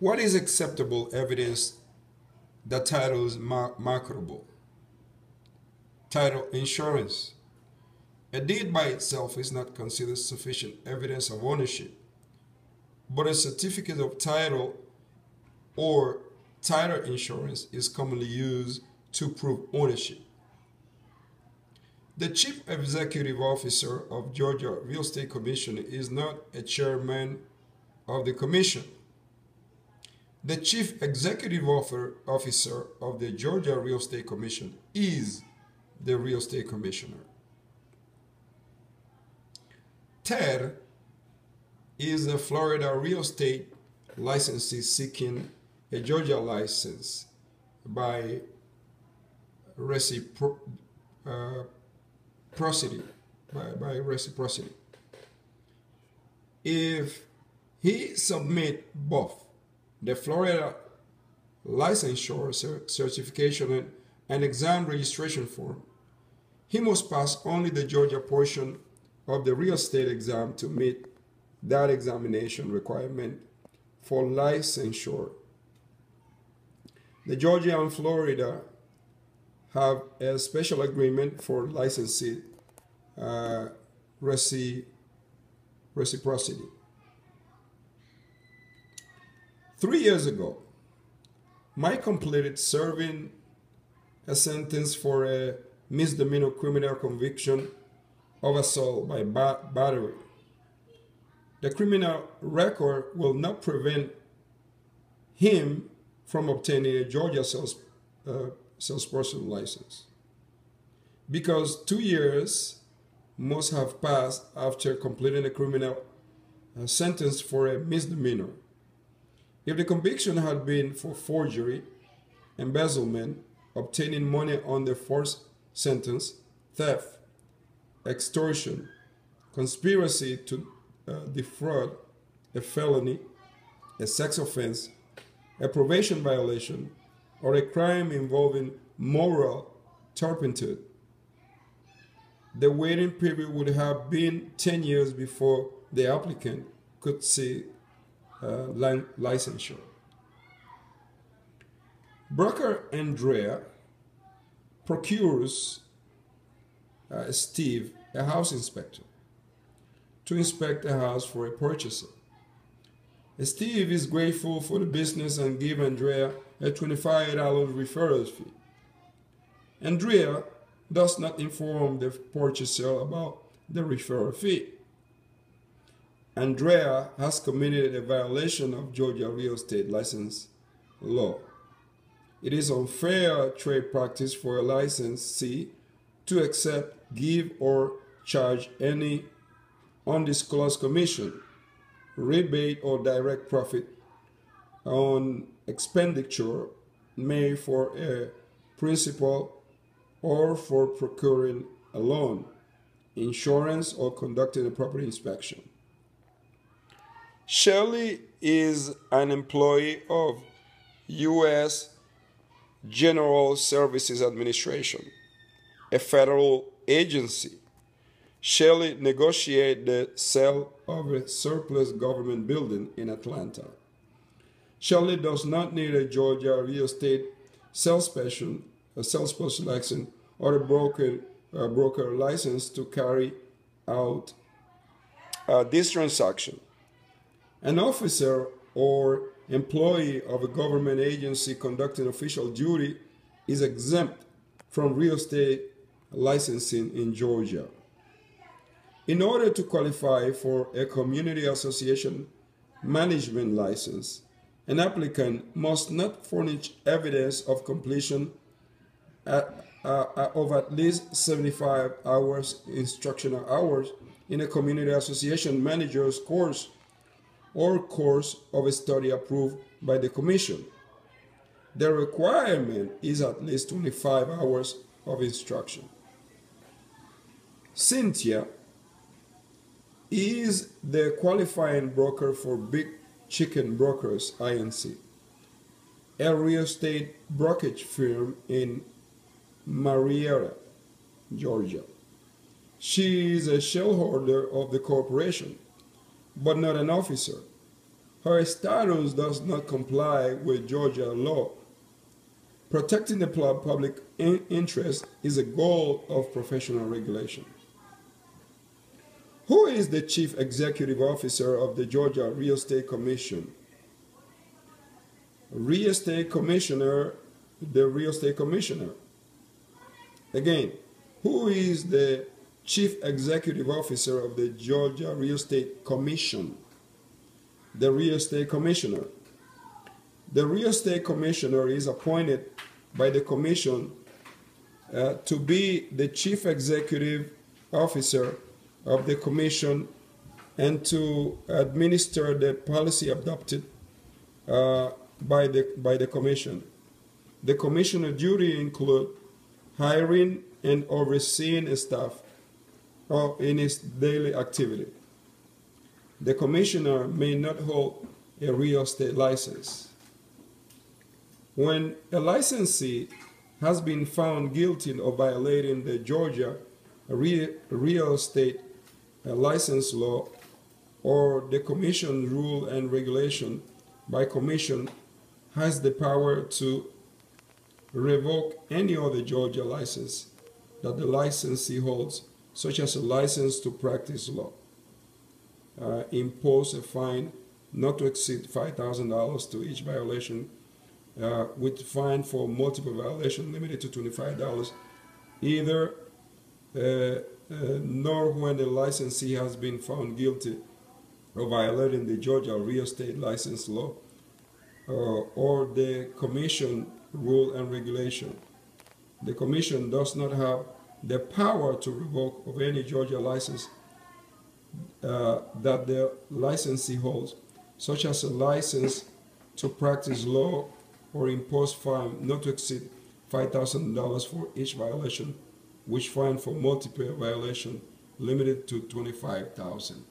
What is acceptable evidence that title is marketable? Title insurance. A deed by itself is not considered sufficient evidence of ownership, but a certificate of title or title insurance is commonly used to prove ownership. The Chief Executive Officer of Georgia Real Estate Commission is not a chairman of the commission. The Chief Executive Officer of the Georgia Real Estate Commission is the Real Estate Commissioner. Ted is a Florida real estate licensee seeking a Georgia license by reciprocity. By reciprocity. If he submit both the Florida licensure certification and exam registration form, he must pass only the Georgia portion of the real estate exam to meet that examination requirement for licensure. The Georgia and Florida have a special agreement for licensee reciprocity. 3 years ago, Mike completed serving a sentence for a misdemeanor criminal conviction of assault by battery. The criminal record will not prevent him from obtaining a Georgia salesperson license, because 2 years must have passed after completing a criminal sentence for a misdemeanor. If the conviction had been for forgery, embezzlement, obtaining money on the first sentence, theft, extortion, conspiracy to defraud, a felony, a sex offense, a probation violation, or a crime involving moral turpitude, the waiting period would have been 10 years before the applicant could see licensure. Broker Andrea procures Steve, a house inspector, to inspect a house for a purchaser. Steve is grateful for the business and gives Andrea a $25 referral fee. Andrea does not inform the purchaser about the referral fee. Andrea has committed a violation of Georgia real estate license law. It is unfair trade practice for a licensee to accept, give, or charge any undisclosed commission, rebate, or direct profit on expenditure made for a principal or for procuring a loan, insurance, or conducting a property inspection. Shirley is an employee of U.S. General Services Administration, a federal agency. Shirley negotiated the sale of a surplus government building in Atlanta. Shirley does not need a Georgia real estate salesperson license or a broker license to carry out this transaction. An officer or employee of a government agency conducting official duty is exempt from real estate licensing in Georgia. In order to qualify for a community association management license, an applicant must not furnish evidence of completion of at least 75 hours instructional hours in a community association manager's course or course of a study approved by the commission. The requirement is at least 25 hours of instruction. Cynthia is the qualifying broker for Big Chicken Brokers Inc., a real estate brokerage firm in Marietta, Georgia. She is a shareholder of the corporation, but not an officer. her status does not comply with Georgia law. Protecting the public interest is a goal of professional regulation. Who is the Chief Executive Officer of the Georgia Real Estate Commission? Real Estate Commissioner, the Real Estate Commissioner. Again, who is the Chief Executive Officer of the Georgia Real Estate Commission? The Real Estate Commissioner. The Real Estate Commissioner is appointed by the Commission to be the Chief Executive Officer of the Commission and to administer the policy adopted by the Commission. The Commissioner duty include hiring and overseeing staff in its daily activity. The Commissioner may not hold a real estate license. When a licensee has been found guilty of violating the Georgia real estate license law or the Commission rule and regulation, by Commission has the power to revoke any other Georgia license that the licensee holds, such as a license to practice law, impose a fine not to exceed $5,000 to each violation, with fine for multiple violations limited to $25, either nor when the licensee has been found guilty of violating the Georgia real estate license law or the Commission rule and regulation. The Commission does not have the power to revoke of any Georgia license that the licensee holds, such as a license to practice law or impose fine not to exceed $5,000 for each violation, which fine for multiple violation limited to $25,000.